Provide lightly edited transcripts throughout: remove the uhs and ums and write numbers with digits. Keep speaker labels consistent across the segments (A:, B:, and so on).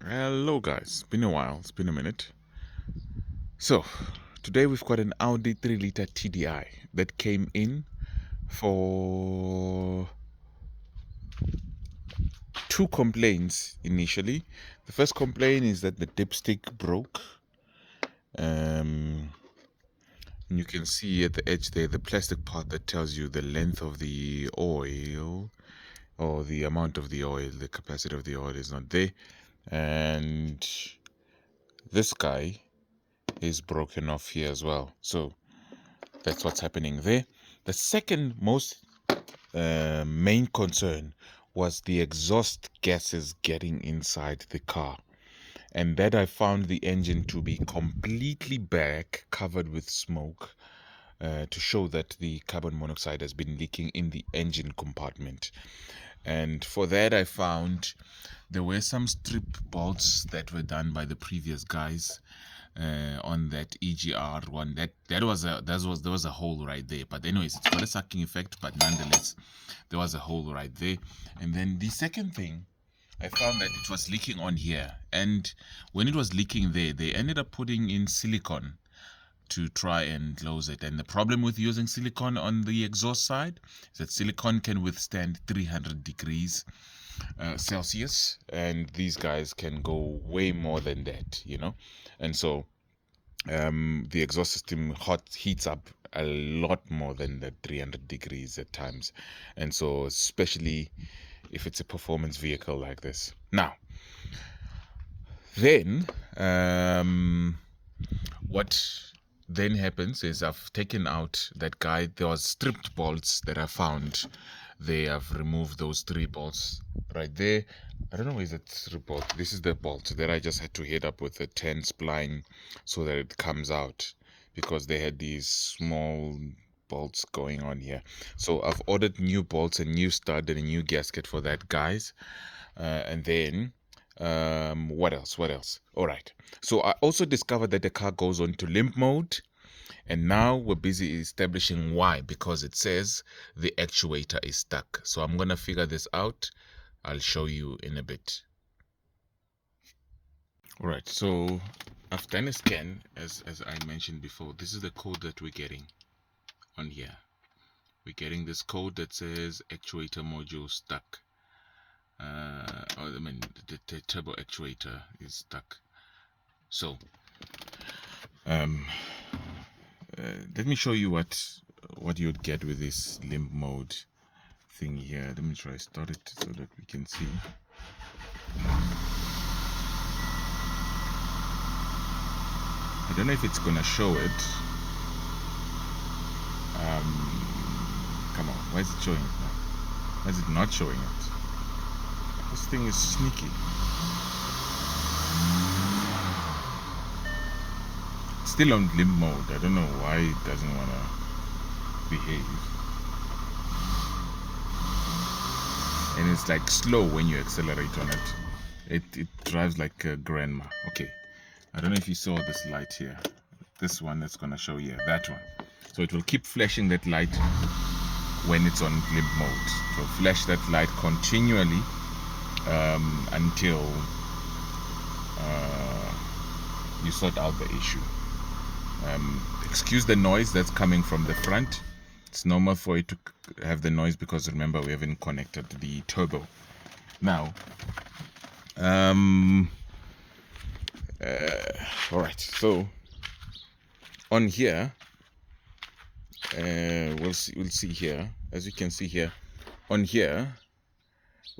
A: Hello guys, it's been a while, it's been a minute. So, today we've got an Audi 3-liter TDI that came in for two complaints initially. The first complaint is that the dipstick broke. And you can see at the edge there the plastic part that tells you the length of the oil or the amount of the oil, the capacity of the oil is not there. And this guy is broken off here as well. So that's what's happening there. The second most main concern was the exhaust gases getting inside the car. And that I found the engine to be completely black, covered with smoke, to show that the carbon monoxide has been leaking in the engine compartment. And for that I found there were some strip bolts that were done by the previous guys on that EGR one. There was a hole right there. But anyways, it's got a sucking effect, but nonetheless there was a hole right there. And then the second thing, I found that it was leaking on here, and when it was leaking there, they ended up putting in silicone to try and close it. And the problem with using silicone on the exhaust side is that silicone can withstand 300 degrees Celsius, and these guys can go way more than that, and so the exhaust system heats up a lot more than the 300 degrees at times, and so especially if it's a performance vehicle like this. Now then what then happens is I've taken out that guy. There was stripped bolts that I found. They have removed those 3 bolts right there. I don't know, is it 3 bolt? This is the bolt that I just had to hit up with a 10 spline so that it comes out, because they had these small bolts going on here. So I've ordered new bolts, a new stud and a new gasket for that, guys. And then what else? All right, so I also discovered that the car goes on to limp mode, and now we're busy establishing why, because it says the actuator is stuck. So I'm gonna figure this out. I'll show you in a bit. All right, so I've done a scan, as I mentioned before. This is the code that we're getting on here. We're getting this code that says actuator module stuck. The turbo actuator is stuck. So let me show you what you'd get with this limp mode thing here. Let me try start it so that we can see. I don't know if it's gonna show it. Come on, why is it showing it now? Why is it not showing it? This thing is sneaky. It's still on limp mode. I don't know why it doesn't want to behave. And it's like slow when you accelerate on it. It drives like a grandma. Okay, I don't know if you saw this light here. This one that's going to show here, that one. So it will keep flashing that light when it's on limp mode. It will flash that light continually until you sort out the issue. Excuse the noise that's coming from the front. It's normal for it to have the noise because remember we haven't connected the turbo. Now all right, so on here we'll see here, as you can see here, on here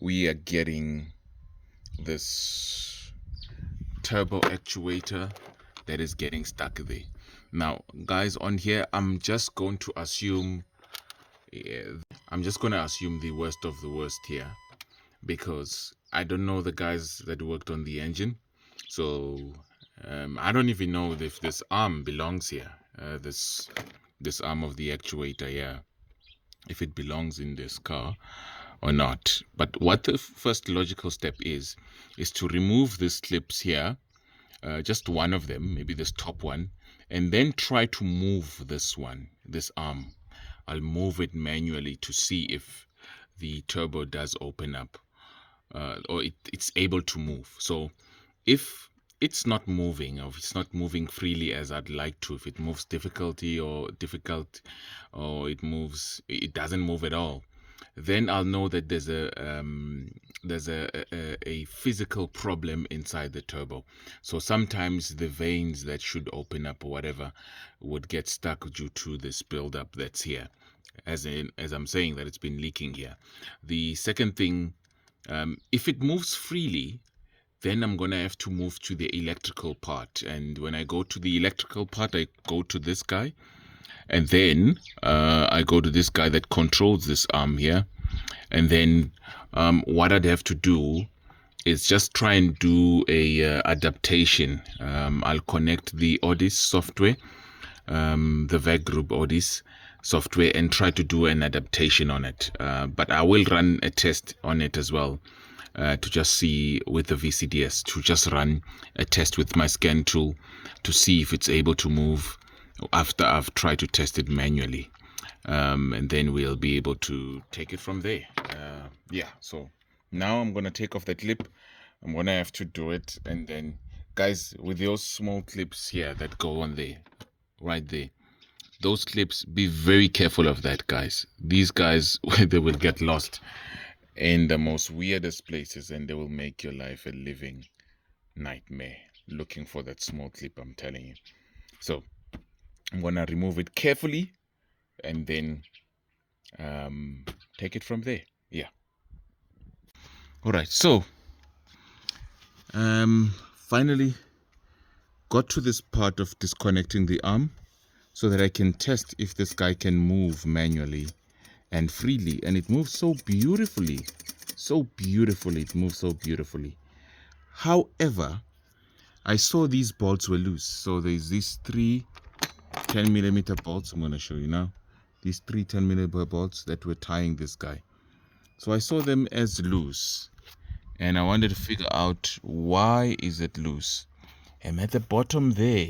A: we are getting this turbo actuator that is getting stuck there. Now guys, on here I'm just going to assume the worst of the worst here, because I don't know the guys that worked on the engine. So I don't even know if this arm belongs here, this arm of the actuator here, if it belongs in this car or not. But what the first logical step is to remove these clips here, just one of them, maybe this top one, and then try to move this arm. I'll move it manually to see if the turbo does open up, or it's able to move. So if it's not moving, or if it's not moving freely as I'd like to, if it moves difficult, or it doesn't move at all, then I'll know that there's a physical problem inside the turbo. So sometimes the veins that should open up or whatever would get stuck due to this buildup that's here, as I'm saying that it's been leaking here. The second thing, if it moves freely, then I'm going to have to move to the electrical part. And when I go to the electrical part, I go to this guy. And then I go to this guy that controls this arm here. And then what I'd have to do is just try and do a adaptation. I'll connect the Audi software, the VAG Group Audi software, and try to do an adaptation on it. But I will run a test on it as well. To just see with the VCDS, to just run a test with my scan tool to see if it's able to move after I've tried to test it manually. And then we'll be able to take it from there. Yeah, so now I'm going to take off the clip. I'm going to have to do it. And then, guys, with those small clips here that go on there, right there, those clips, be very careful of that, guys. These guys, they will get lost in the most weirdest places, and they will make your life a living nightmare looking for that small clip, I'm telling you. So I'm gonna remove it carefully and then take it from there. Yeah. All right, so finally got to this part of disconnecting the arm so that I can test if this guy can move manually and freely. And it moves so beautifully. It moves so beautifully. However, I saw these bolts were loose. So there's these 3 10mm bolts. I'm going to show you now. These 3 10mm bolts that were tying this guy. So I saw them as loose. And I wanted to figure out, why is it loose? And at the bottom there,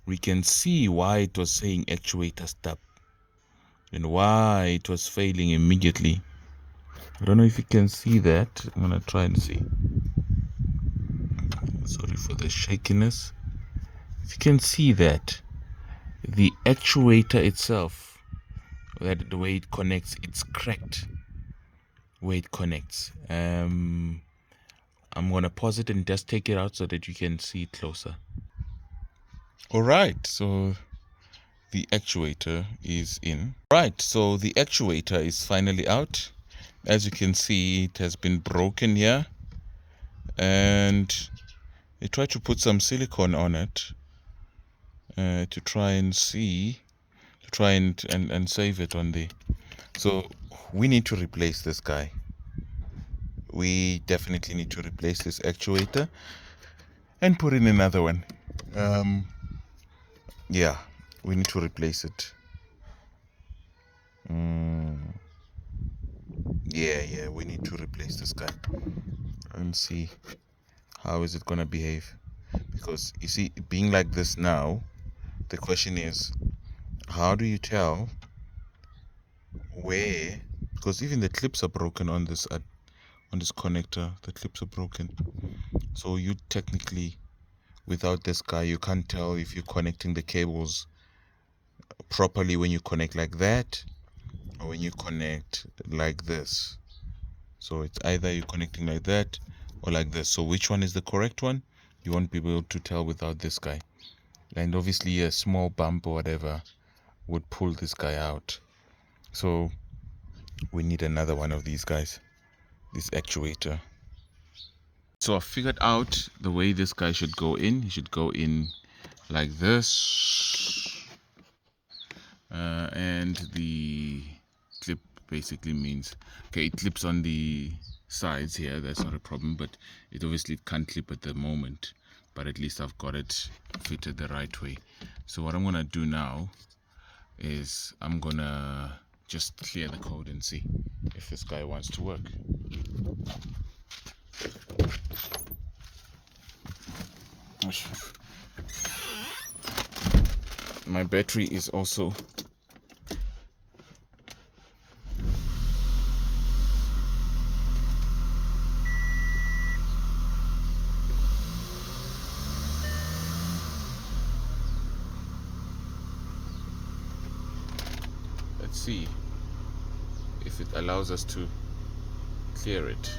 A: we can see why it was saying actuator stop. And why it was failing immediately. I don't know if you can see that. I'm going to try and see. Sorry for the shakiness. If you can see that, the actuator itself, that the way it connects, it's cracked where it connects. I'm going to pause it and just take it out so that you can see it closer. Alright, so the actuator is in. Right, so the actuator is finally out. As you can see, it has been broken here. And I tried to put some silicone on it to try and see, to try and save it on the. So we need to replace this guy. We definitely need to replace this actuator and put in another one. Yeah, we need to replace it. Yeah, we need to replace this guy and see how is it gonna behave. Because you see, being like this now, the question is, how do you tell where? Because even the clips are broken on this connector. The clips are broken, so you technically, without this guy, you can't tell if you're connecting the cables properly when you connect like that, or when you connect like this. So it's either you're connecting like that or like this. So which one is the correct one? You won't be able to tell without this guy. And obviously a small bump or whatever would pull this guy out. So we need another one of these guys, this actuator. So I figured out the way this guy should go in. He should go in like this. And the clip basically means, okay, it clips on the sides here, that's not a problem, but it obviously can't clip at the moment, but at least I've got it fitted the right way. So what I'm gonna do now is I'm gonna just clear the code and see if this guy wants to work. My battery is also see if it allows us to clear it.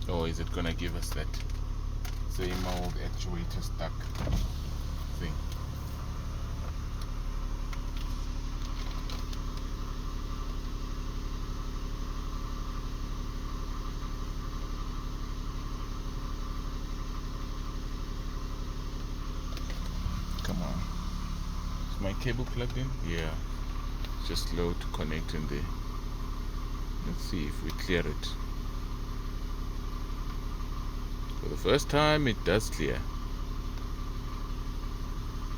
A: Or is it gonna give us that same old actuator stuck thing? Come on. Is my cable plugged in? Yeah. It's just slow to connect in there. Let's see if we clear it. For the first time, it does clear.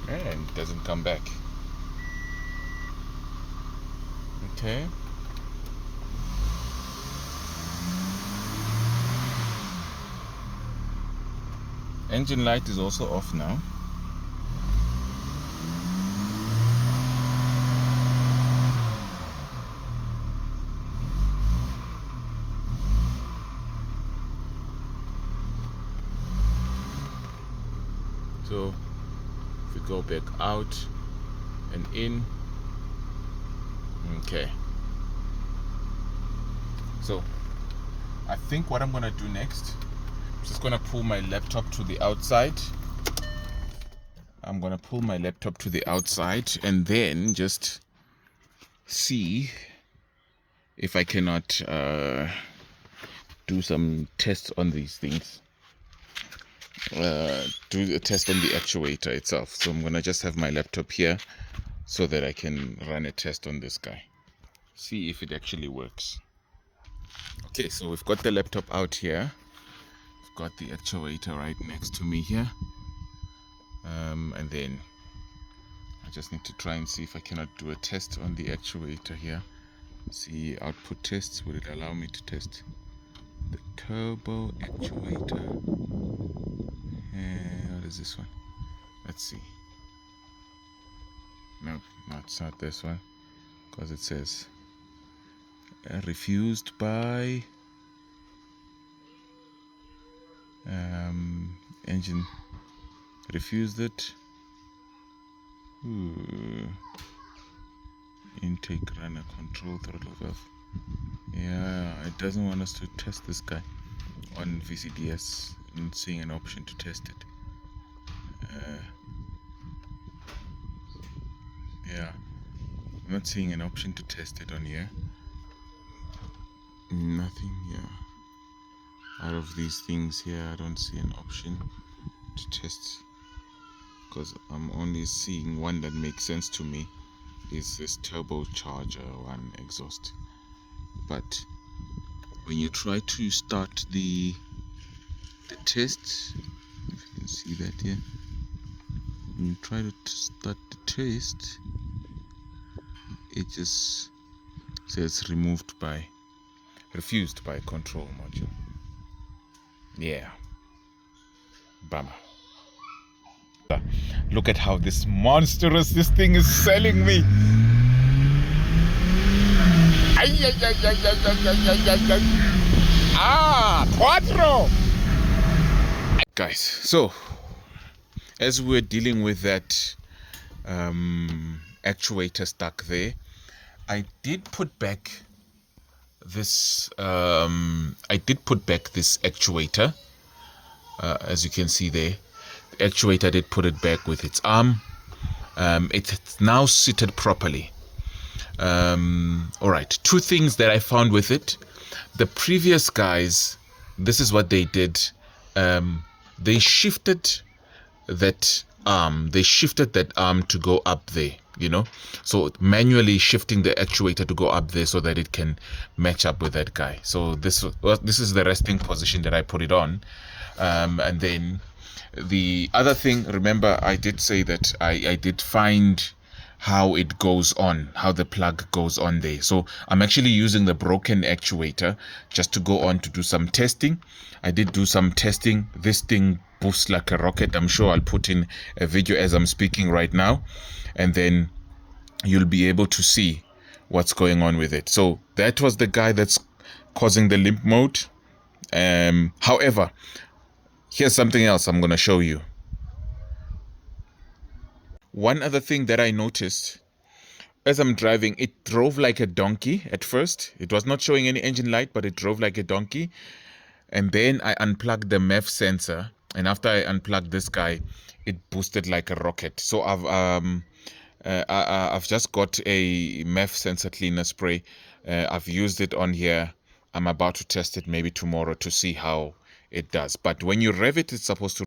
A: And it doesn't come back. Okay. Engine light is also off now. So if we go back out and in, okay. So I think what I'm gonna do next, I'm just gonna pull my laptop to the outside. I'm gonna pull my laptop to the outside and then just see if I cannot do some tests on these things. Do a test on the actuator itself. So I'm gonna just have my laptop here so that I can run a test on this guy, see if it actually works. Okay, so we've got the laptop out here. We've got the actuator right next to me here, and then I just need to try and see if I cannot do a test on the actuator here. See output tests. Would it allow me to test the turbo actuator? What is this one? Let's see. No, it's not this one, because it says refused by engine refused it. Intake runner control throttle valve. Yeah, it doesn't want us to test this guy on VCDS. I'm not seeing an option to test it. Yeah, I'm not seeing an option to test it on here. Nothing here. Out of these things here, I don't see an option to test, because I'm only seeing one that makes sense to me, is this turbocharger one exhaust. But when you try to start the test, if you can see that here, when you try to start the test, it just says refused by control module. Yeah, bummer. Look at how this thing is selling me. Quattro! Guys, so as we're dealing with that actuator stuck there, I did put back this actuator, as you can see there. The actuator did put it back with its arm. It's now seated properly. Alright, two things that I found with it. The previous guys, this is what they did. They shifted that arm. To go up there, you know, so manually shifting the actuator to go up there so that it can match up with that guy. So this is the resting position that I put it on. And then the other thing, remember I did say that I did find how it goes on, how the plug goes on there. So I'm actually using the broken actuator just to go on to do some testing. I did do some testing. This thing boosts like a rocket. I'm sure I'll put in a video as I'm speaking right now, and then you'll be able to see what's going on with it. So that was the guy that's causing the limp mode. However, Here's something else I'm going to show you. One other thing that I noticed as I'm driving, it drove like a donkey at first. It was not showing any engine light, but it drove like a donkey. And then I unplugged the MEF sensor, and after I unplugged this guy, it boosted like a rocket. So I've just got a MEF sensor cleaner spray. I've used it on here. I'm about to test it maybe tomorrow to see how it does. But when you rev it, it's supposed to